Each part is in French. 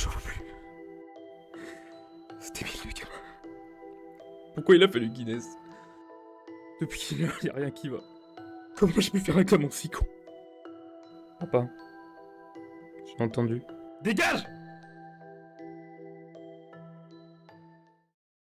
J'en peux plus. C'était débile, le gamin. Pourquoi il a fait le Guinness? Depuis qu'il est là, y'a rien qui va. Comment j'ai pu faire un gamin si con? Papa. J'ai entendu. Dégage!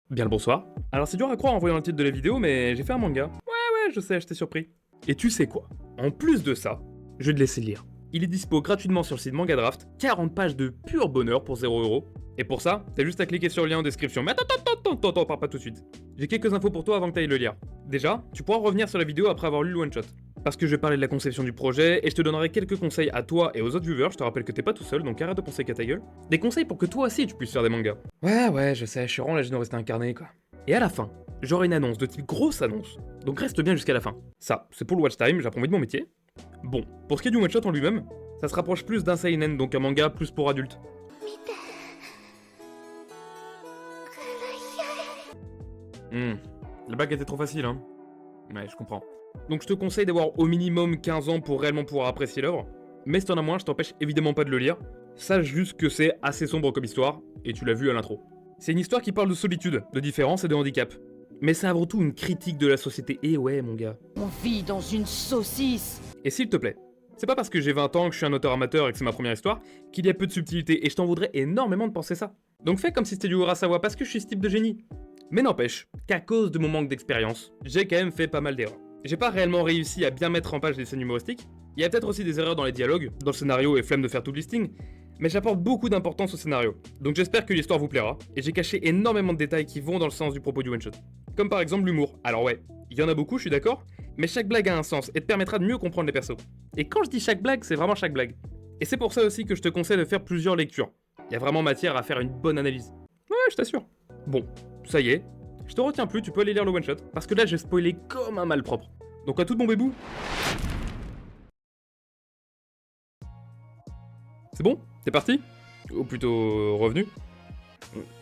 Bien le bonsoir. Alors c'est dur à croire en voyant le titre de la vidéo, mais j'ai fait un manga. Ouais, je sais, j'étais surpris. Et tu sais quoi? En plus de ça, je vais te laisser lire. Il est dispo gratuitement sur le site Mangadraft, 40 pages de pur bonheur pour 0€. Et pour ça, t'as juste à cliquer sur le lien en description. Mais attends, pars pas tout de suite. J'ai quelques infos pour toi avant que t'ailles le lire. Déjà, tu pourras revenir sur la vidéo après avoir lu le one-shot. Parce que je vais parler de la conception du projet, et je te donnerai quelques conseils à toi et aux autres viewers, je te rappelle que t'es pas tout seul, donc arrête de penser qu'à ta gueule. Des conseils pour que toi aussi tu puisses faire des mangas. Ouais, je sais, je suis vraiment la générosité incarnée, quoi. Et à la fin, j'aurai une annonce de type grosse annonce, donc reste bien jusqu'à la fin. Ça, c'est pour le watch time, j'apprends vite mon métier. Bon, pour ce qui est du one-shot en lui-même, ça se rapproche plus d'un seinen, donc un manga plus pour adultes. La blague était trop facile, hein. Ouais, je comprends. Donc je te conseille d'avoir au minimum 15 ans pour réellement pouvoir apprécier l'œuvre, mais si t'en as moins, je t'empêche évidemment pas de le lire. Sache juste que c'est assez sombre comme histoire, et tu l'as vu à l'intro. C'est une histoire qui parle de solitude, de différence et de handicap. Mais c'est avant tout une critique de la société, et ouais mon gars. On vit dans une saucisse. Et s'il te plaît, c'est pas parce que j'ai 20 ans, que je suis un auteur amateur et que c'est ma première histoire, qu'il y a peu de subtilité, et je t'en voudrais énormément de penser ça. Donc fais comme si c'était du Urasawa parce que je suis ce type de génie. Mais n'empêche, qu'à cause de mon manque d'expérience, j'ai quand même fait pas mal d'erreurs. J'ai pas réellement réussi à bien mettre en page les scènes humoristiques, il y a peut-être aussi des erreurs dans les dialogues, dans le scénario et flemme de faire tout le listing, mais j'apporte beaucoup d'importance au scénario, donc j'espère que l'histoire vous plaira, et j'ai caché énormément de détails qui vont dans le sens du propos du one-shot. Comme par exemple l'humour. Alors ouais, il y en a beaucoup, je suis d'accord, mais chaque blague a un sens et te permettra de mieux comprendre les persos. Et quand je dis chaque blague, c'est vraiment chaque blague. Et c'est pour ça aussi que je te conseille de faire plusieurs lectures. Il y a vraiment matière à faire une bonne analyse. Ouais, je t'assure. Bon, ça y est, je te retiens plus, tu peux aller lire le one-shot, parce que là j'ai spoilé comme un malpropre. Donc à tout bon bébou. C'est bon? T'es parti? Ou plutôt revenu?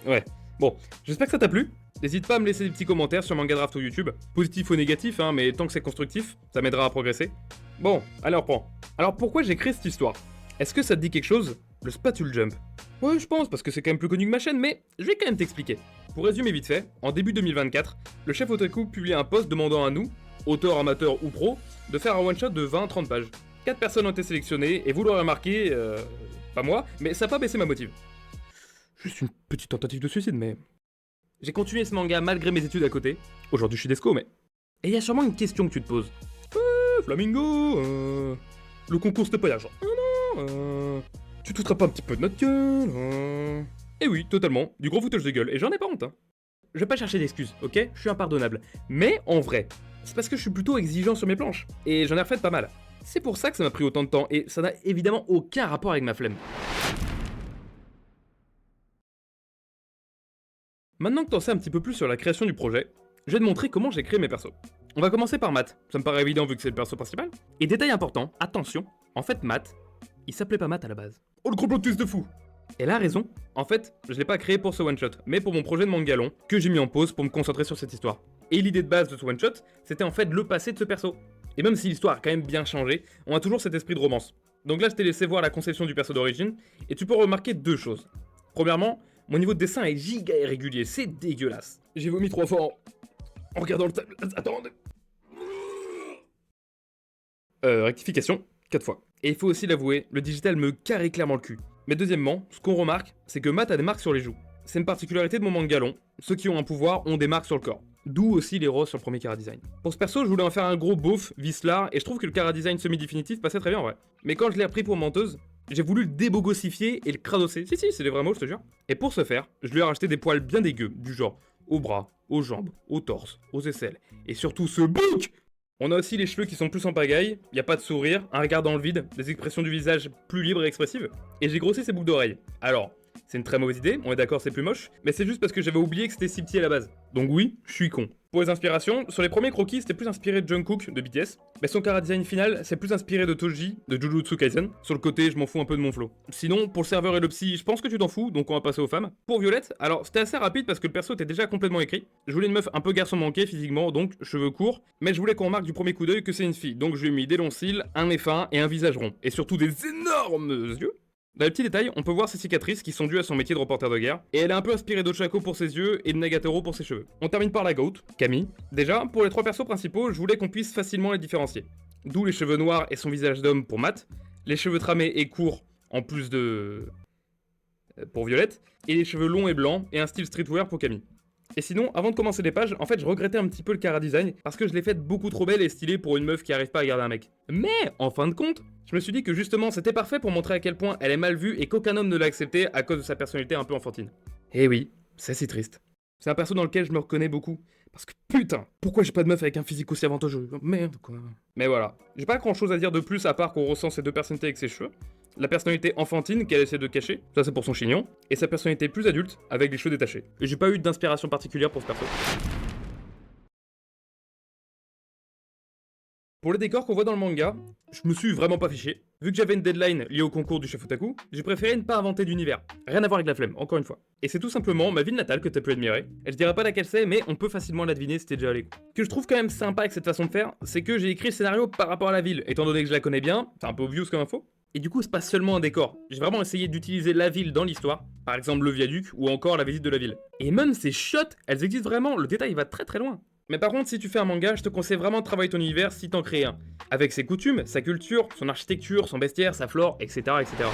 Ouais. Bon, j'espère que ça t'a plu. N'hésite pas à me laisser des petits commentaires sur Mangadraft ou YouTube, positif ou négatif, hein, mais tant que c'est constructif, ça m'aidera à progresser. Bon, allez on reprend. Alors pourquoi j'ai créé cette histoire? Est-ce que ça te dit quelque chose? Le Spatule Jump. Ouais, je pense, parce que c'est quand même plus connu que ma chaîne, mais je vais quand même t'expliquer. Pour résumer vite fait, en début 2024, le chef Otaku publie un post demandant à nous, auteurs amateurs ou pros, de faire un one-shot de 20-30 pages. 4 personnes ont été sélectionnées, et vous l'aurez remarqué, pas moi, mais ça n'a pas baissé ma motive. Juste une petite tentative de suicide, mais... J'ai continué ce manga malgré mes études à côté. Aujourd'hui je suis Desco, mais... Et il y a sûrement une question que tu te poses. Flamingo, le concours c'était pas l'argent. Tu te foutrais pas un petit peu de notre gueule, Eh oui, totalement, du gros foutage de gueule, et j'en ai pas honte, hein. Je vais pas chercher d'excuses, ok? Je suis impardonnable. Mais en vrai, c'est parce que je suis plutôt exigeant sur mes planches, et j'en ai refait pas mal. C'est pour ça que ça m'a pris autant de temps, et ça n'a évidemment aucun rapport avec ma flemme. Maintenant que t'en sais un petit peu plus sur la création du projet, je vais te montrer comment j'ai créé mes persos. On va commencer par Matt, ça me paraît évident vu que c'est le perso principal. Et détail important, attention, en fait Matt, il s'appelait pas Matt à la base. Oh le gros plot twist de fou! Elle a raison, en fait, je l'ai pas créé pour ce one-shot, mais pour mon projet de manga long, que j'ai mis en pause pour me concentrer sur cette histoire. Et l'idée de base de ce one-shot, c'était en fait le passé de ce perso. Et même si l'histoire a quand même bien changé, on a toujours cet esprit de romance. Donc là je t'ai laissé voir la conception du perso d'origine, et tu peux remarquer deux choses. Premièrement, mon niveau de dessin est giga irrégulier, c'est dégueulasse. J'ai vomi 3 fois en regardant le table. Attends. Rectification, 4 fois. Et il faut aussi l'avouer, le digital me carré clairement le cul. Mais deuxièmement, ce qu'on remarque, c'est que Matt a des marques sur les joues. C'est une particularité de mon manga long, ceux qui ont un pouvoir ont des marques sur le corps. D'où aussi les roses sur le premier chara-design. Pour ce perso, je voulais en faire un gros beauf, vicelard, et je trouve que le chara-design semi-définitif passait très bien en vrai. Mais quand je l'ai repris pour menteuse, j'ai voulu le débogossifier et le cradosser. Si, c'est des vrais mots, je te jure. Et pour ce faire, je lui ai racheté des poils bien dégueux, du genre aux bras, aux jambes, au torse, aux aisselles, et surtout ce bouc. On a aussi les cheveux qui sont plus en pagaille, y a pas de sourire, un regard dans le vide, des expressions du visage plus libres et expressives, et j'ai grossi ses boucles d'oreilles. Alors, c'est une très mauvaise idée, on est d'accord c'est plus moche, mais c'est juste parce que j'avais oublié que c'était si petit à la base. Donc oui, je suis con. Pour les inspirations, sur les premiers croquis c'était plus inspiré de Jungkook de BTS, mais son chara-design final c'est plus inspiré de Toji de Jujutsu Kaisen. Sur le côté je m'en fous un peu de mon flow. Sinon, pour le serveur et le psy, je pense que tu t'en fous, donc on va passer aux femmes. Pour Violette, alors c'était assez rapide parce que le perso était déjà complètement écrit. Je voulais une meuf un peu garçon manqué physiquement, donc cheveux courts, mais je voulais qu'on remarque du premier coup d'œil que c'est une fille, donc je lui ai mis des longs cils, un nez fin et un visage rond, et surtout des énormes yeux. Dans les petits détails, on peut voir ses cicatrices qui sont dues à son métier de reporter de guerre, et elle est un peu inspirée d'Ochako pour ses yeux et de Nagatoro pour ses cheveux. On termine par la GOAT, Camille. Déjà, pour les 3 persos principaux, je voulais qu'on puisse facilement les différencier. D'où les cheveux noirs et son visage d'homme pour Matt, les cheveux tramés et courts, en plus de... pour Violette, et les cheveux longs et blancs, et un style streetwear pour Camille. Et sinon, avant de commencer les pages, en fait, je regrettais un petit peu le chara design parce que je l'ai faite beaucoup trop belle et stylée pour une meuf qui arrive pas à garder un mec. Mais, en fin de compte, je me suis dit que justement, c'était parfait pour montrer à quel point elle est mal vue et qu'aucun homme ne l'a acceptée à cause de sa personnalité un peu enfantine. Et oui, c'est si triste. C'est un perso dans lequel je me reconnais beaucoup. Parce que putain, pourquoi j'ai pas de meuf avec un physique aussi avantageux? Merde quoi. Mais voilà, j'ai pas grand chose à dire de plus à part qu'on ressent ces 2 personnalités avec ses cheveux. La personnalité enfantine qu'elle essaie de cacher, ça c'est pour son chignon, et sa personnalité plus adulte avec les cheveux détachés. Et j'ai pas eu d'inspiration particulière pour ce perso. Pour les décors qu'on voit dans le manga, je me suis vraiment pas fiché. Vu que j'avais une deadline liée au concours du chef otaku, j'ai préféré ne pas inventer d'univers. Rien à voir avec la flemme, encore une fois. Et c'est tout simplement ma ville natale que t'as pu admirer. Et je dirais pas laquelle c'est, mais on peut facilement la deviner si t'es déjà allé. Ce que je trouve quand même sympa avec cette façon de faire, c'est que j'ai écrit le scénario par rapport à la ville, étant donné que je la connais bien, c'est un peu obvious comme info. Et du coup, c'est pas seulement un décor. J'ai vraiment essayé d'utiliser la ville dans l'histoire, par exemple le viaduc ou encore la visite de la ville. Et même ces shots, elles existent vraiment, le détail va très très loin. Mais par contre, si tu fais un manga, je te conseille vraiment de travailler ton univers si t'en crées un. Avec ses coutumes, sa culture, son architecture, son bestiaire, sa flore, etc. etc.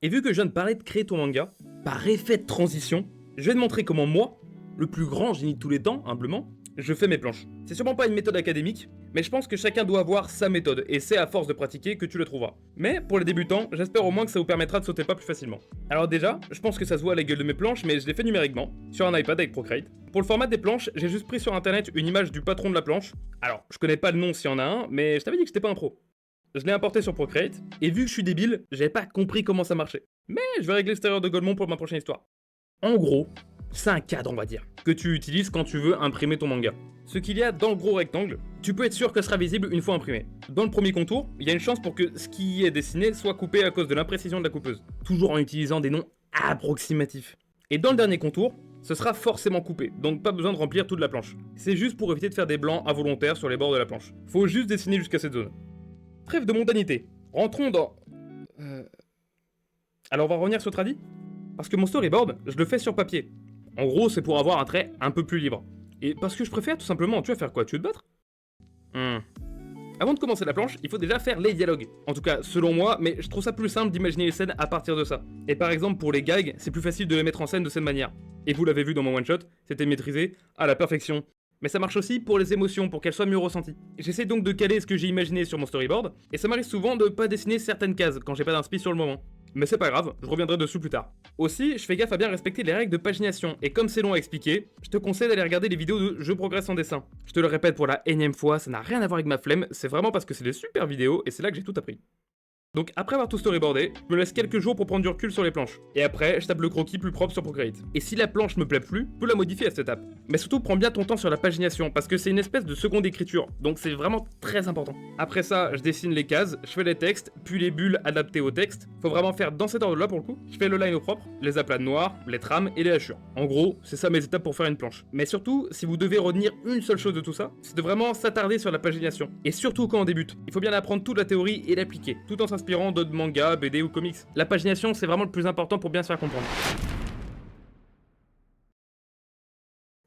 Et vu que je viens de parler de créer ton manga, par effet de transition, je vais te montrer comment moi, le plus grand génie de tous les temps, humblement, je fais mes planches. C'est sûrement pas une méthode académique, mais je pense que chacun doit avoir sa méthode, et c'est à force de pratiquer que tu le trouveras. Mais pour les débutants, j'espère au moins que ça vous permettra de sauter le pas plus facilement. Alors déjà, je pense que ça se voit à la gueule de mes planches, mais je les fais numériquement, sur un iPad avec Procreate. Pour le format des planches, j'ai juste pris sur internet une image du patron de la planche. Alors, je connais pas le nom s'il y en a un, mais je t'avais dit que j'étais pas un pro. Je l'ai importé sur Procreate, et vu que je suis débile, j'avais pas compris comment ça marchait. Mais je vais régler l'extérieur de Golemon pour ma prochaine histoire. En gros, c'est un cadre, on va dire, que tu utilises quand tu veux imprimer ton manga. Ce qu'il y a dans le gros rectangle, tu peux être sûr que ce sera visible une fois imprimé. Dans le premier contour, il y a une chance pour que ce qui y est dessiné soit coupé à cause de l'imprécision de la coupeuse, toujours en utilisant des noms approximatifs. Et dans le dernier contour, ce sera forcément coupé, donc pas besoin de remplir toute la planche. C'est juste pour éviter de faire des blancs involontaires sur les bords de la planche. Faut juste dessiner jusqu'à cette zone. Trêve de mondanité. Rentrons dans... Alors on va revenir sur Tradi. Parce que mon storyboard, je le fais sur papier. En gros, c'est pour avoir un trait un peu plus libre. Et parce que je préfère tout simplement, tu vas faire quoi? Tu veux te battre? Avant de commencer la planche, il faut déjà faire les dialogues. En tout cas, selon moi, mais je trouve ça plus simple d'imaginer les scènes à partir de ça. Et par exemple, pour les gags, c'est plus facile de les mettre en scène de cette manière. Et vous l'avez vu dans mon one-shot, c'était maîtrisé à la perfection. Mais ça marche aussi pour les émotions, pour qu'elles soient mieux ressenties. J'essaie donc de caler ce que j'ai imaginé sur mon storyboard, et ça m'arrive souvent de pas dessiner certaines cases quand j'ai pas d'inspi sur le moment. Mais c'est pas grave, je reviendrai dessus plus tard. Aussi, je fais gaffe à bien respecter les règles de pagination, et comme c'est long à expliquer, je te conseille d'aller regarder les vidéos de Je progresse en dessin. Je te le répète pour la énième fois, ça n'a rien à voir avec ma flemme, c'est vraiment parce que c'est des super vidéos, et c'est là que j'ai tout appris. Donc après avoir tout storyboardé, je me laisse quelques jours pour prendre du recul sur les planches. Et après, je tape le croquis plus propre sur Procreate. Et si la planche me plaît plus, je peux la modifier à cette étape. Mais surtout, prends bien ton temps sur la pagination, parce que c'est une espèce de seconde écriture, donc c'est vraiment très important. Après ça, je dessine les cases, je fais les textes, puis les bulles adaptées au texte. Faut vraiment faire dans cet ordre-là pour le coup. Je fais le line au propre, les aplats noirs, les trames et les hachures. En gros, c'est ça mes étapes pour faire une planche. Mais surtout, si vous devez retenir une seule chose de tout ça, c'est de vraiment s'attarder sur la pagination. Et surtout quand on débute, il faut bien apprendre toute la théorie et l'appliquer, tout en s'inspirant d'autres mangas, BD ou comics. La pagination, c'est vraiment le plus important pour bien se faire comprendre.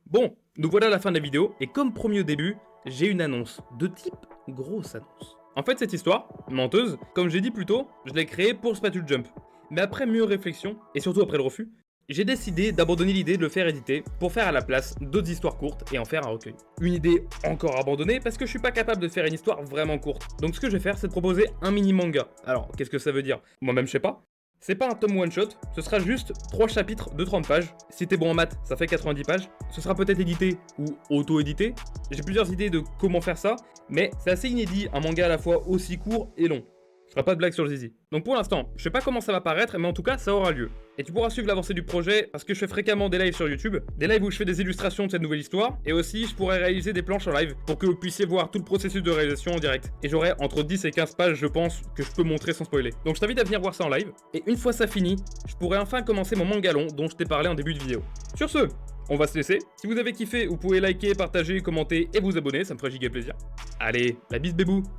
Bon, nous voilà à la fin de la vidéo, et comme promis au début, j'ai une annonce, de type grosse annonce. En fait, cette histoire, menteuse, comme j'ai dit plus tôt, je l'ai créée pour Spatule Jump. Mais après mûre réflexion, et surtout après le refus, j'ai décidé d'abandonner l'idée de le faire éditer pour faire à la place d'autres histoires courtes et en faire un recueil. Une idée encore abandonnée parce que je suis pas capable de faire une histoire vraiment courte. Donc ce que je vais faire, c'est de proposer un mini manga. Alors, qu'est-ce que ça veut dire? Moi-même je sais pas. C'est pas un tome one shot, ce sera juste 3 chapitres de 30 pages. Si t'es bon en maths, ça fait 90 pages. Ce sera peut-être édité ou auto-édité. J'ai plusieurs idées de comment faire ça, mais c'est assez inédit, un manga à la fois aussi court et long. Je ferai pas de blague sur le zizi. Donc pour l'instant, je sais pas comment ça va paraître, mais en tout cas, ça aura lieu. Et tu pourras suivre l'avancée du projet parce que je fais fréquemment des lives sur YouTube, des lives où je fais des illustrations de cette nouvelle histoire, et aussi je pourrai réaliser des planches en live pour que vous puissiez voir tout le processus de réalisation en direct. Et j'aurai entre 10 et 15 pages, je pense, que je peux montrer sans spoiler. Donc je t'invite à venir voir ça en live, et une fois ça fini, je pourrai enfin commencer mon mangalon dont je t'ai parlé en début de vidéo. Sur ce, on va se laisser. Si vous avez kiffé, vous pouvez liker, partager, commenter et vous abonner, ça me ferait giga plaisir. Allez, la bise bébou!